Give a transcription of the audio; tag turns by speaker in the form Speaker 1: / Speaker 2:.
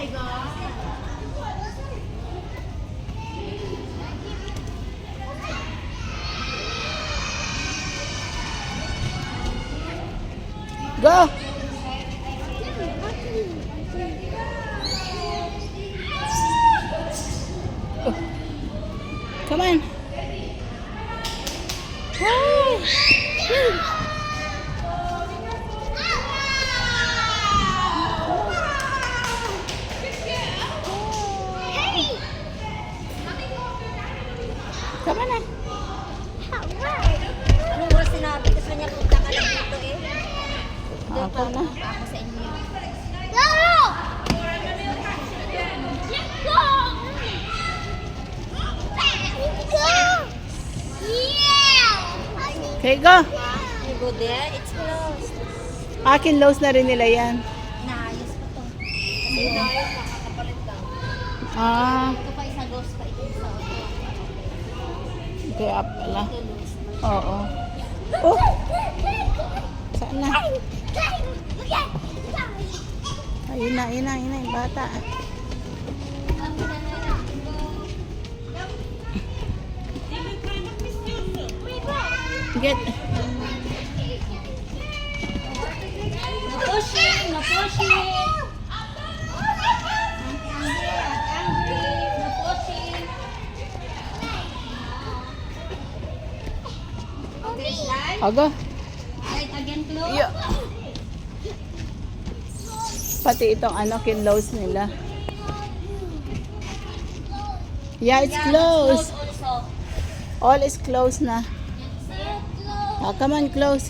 Speaker 1: my God.
Speaker 2: Go! Come on. Come on na.
Speaker 1: Ano mo sinabi ko sa kanya, punta ka lang dito eh.
Speaker 2: Ako na.
Speaker 1: Ako sa inyo.
Speaker 2: Okay, go.
Speaker 1: You go there, it's closed.
Speaker 2: Akin lows na rin nila yan.
Speaker 1: Naayos pa to. Kasi inaayos, makakapalit lang.
Speaker 2: Ah,
Speaker 1: Ito pa isa ghost pa, ito isa auto.
Speaker 2: kaya pala.
Speaker 1: Ito loose.
Speaker 2: Oo. Oh! Saan na? Ayun na, ayun na, ayun na yung bata. Get.
Speaker 1: Na-pushing! Na-pushing! Na-pushing! Okay, slide.
Speaker 2: Aga.
Speaker 1: Slide again, close.
Speaker 2: Yeah. Pati itong ano, kinlows nila. Yeah, it's closed.
Speaker 1: Close also.
Speaker 2: All is closed na.
Speaker 1: See?
Speaker 2: Oh, come on, close.